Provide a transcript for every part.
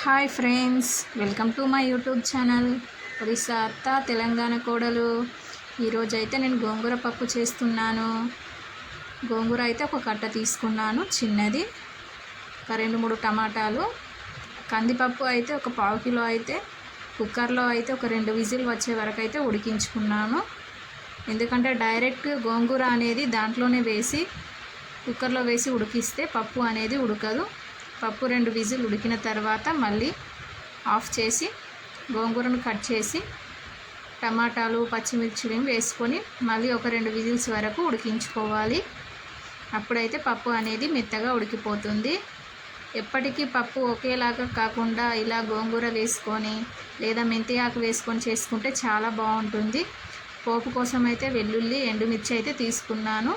Hi friends, welcome to my YouTube channel Orissa అత్త తెలంగాణ కోడలు. ఈరోజైతే నేను గోంగూర పప్పు చేస్తున్నాను. గోంగూర అయితే ఒక కట్ట తీసుకున్నాను చిన్నది, ఒక 2-3 టమాటాలు, కందిపప్పు అయితే ఒక 1/2 కిలో అయితే కుక్కర్లో అయితే ఒక 2 విజిల్ వచ్చే వరకు అయితే ఉడికించుకున్నాను. ఎందుకంటే డైరెక్ట్ గోంగూర అనేది దాంట్లోనే వేసి కుక్కర్లో వేసి ఉడికిస్తే పప్పు అనేది ఉడకదు. పప్పు 2 విజిల్ ఉడికిన తర్వాత మళ్ళీ ఆఫ్ చేసి గోంగూరను కట్ చేసి టమాటాలు పచ్చిమిర్చిని వేసుకొని మళ్ళీ ఒక 2 విజిల్స్ వరకు ఉడికించుకోవాలి. అప్పుడైతే పప్పు అనేది మెత్తగా ఉడికిపోతుంది. ఎప్పటికీ పప్పు ఒకేలాగా కాకుండా ఇలా గోంగూర వేసుకొని లేదా మెంతి ఆకు వేసుకొని చేసుకుంటే చాలా బాగుంటుంది. పోపు కోసం అయితే వెల్లుల్లి ఎండుమిర్చి అయితే తీసుకున్నాను.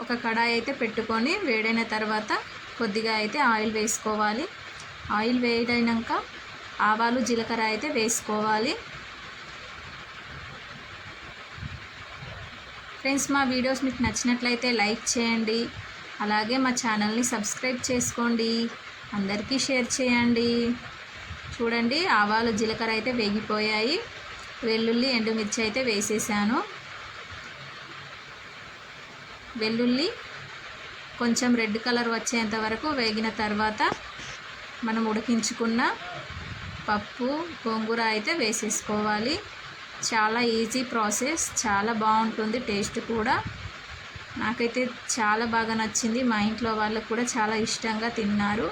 ఒక కడాయి అయితే పెట్టుకొని వేడైన తర్వాత కొద్దిగా అయితే ఆయిల్ వేసుకోవాలి. ఆయిల్ వేడైనాక ఆవాలు జీలకర్ర అయితే వేసుకోవాలి. ఫ్రెండ్స్, మా వీడియోస్ మీకు నచ్చినట్లయితే లైక్ చేయండి, అలాగే మా ఛానల్ని సబ్స్క్రైబ్ చేసుకోండి, అందరికీ షేర్ చేయండి. చూడండి, ఆవాలు జీలకర్ర అయితే వేగిపోయాయి. వెల్లుల్లి ఎండుమిర్చి అయితే వేసేసాను. వెల్లుల్లి కొంచెం రెడ్ కలర్ వచ్చేంత వరకు వేగిన తర్వాత మనం ఉడికించుకున్న పప్పు గోంగూర అయితే వేసేసుకోవాలి. చాలా ఈజీ ప్రాసెస్, చాలా బాగుంటుంది, టేస్ట్ కూడా నాకైతే చాలా బాగా నచ్చింది. మా ఇంట్లో వాళ్ళకు కూడా చాలా ఇష్టంగా తిన్నారు.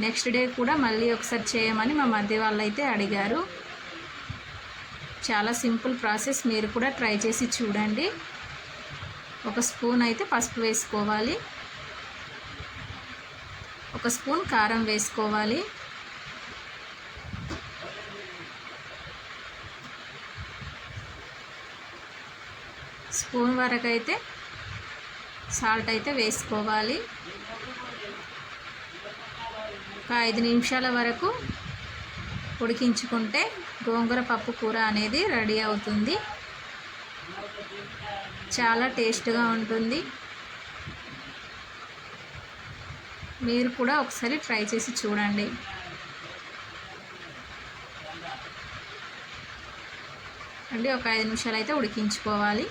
నెక్స్ట్ డే కూడా మళ్ళీ ఒకసారి చేయమని మా మధ్య వాళ్ళు అయితే అడిగారు. చాలా సింపుల్ ప్రాసెస్, మీరు కూడా ట్రై చేసి చూడండి. ఒక స్పూన్ అయితే పసుపు వేసుకోవాలి, ఒక స్పూన్ కారం వేసుకోవాలి, స్పూన్ వరకు అయితే సాల్ట్ అయితే వేసుకోవాలి. ఒక 5 నిమిషాల వరకు ఉడికించుకుంటే గోంగూర పప్పు కూర అనేది రెడీ అవుతుంది. చాలా టేస్ట్గా ఉంటుంది. మీరు కూడా ఒకసారి ట్రై చేసి చూడండి. ఒక 5 నిమిషాలు అయితే ఉడికించుకోవాలి.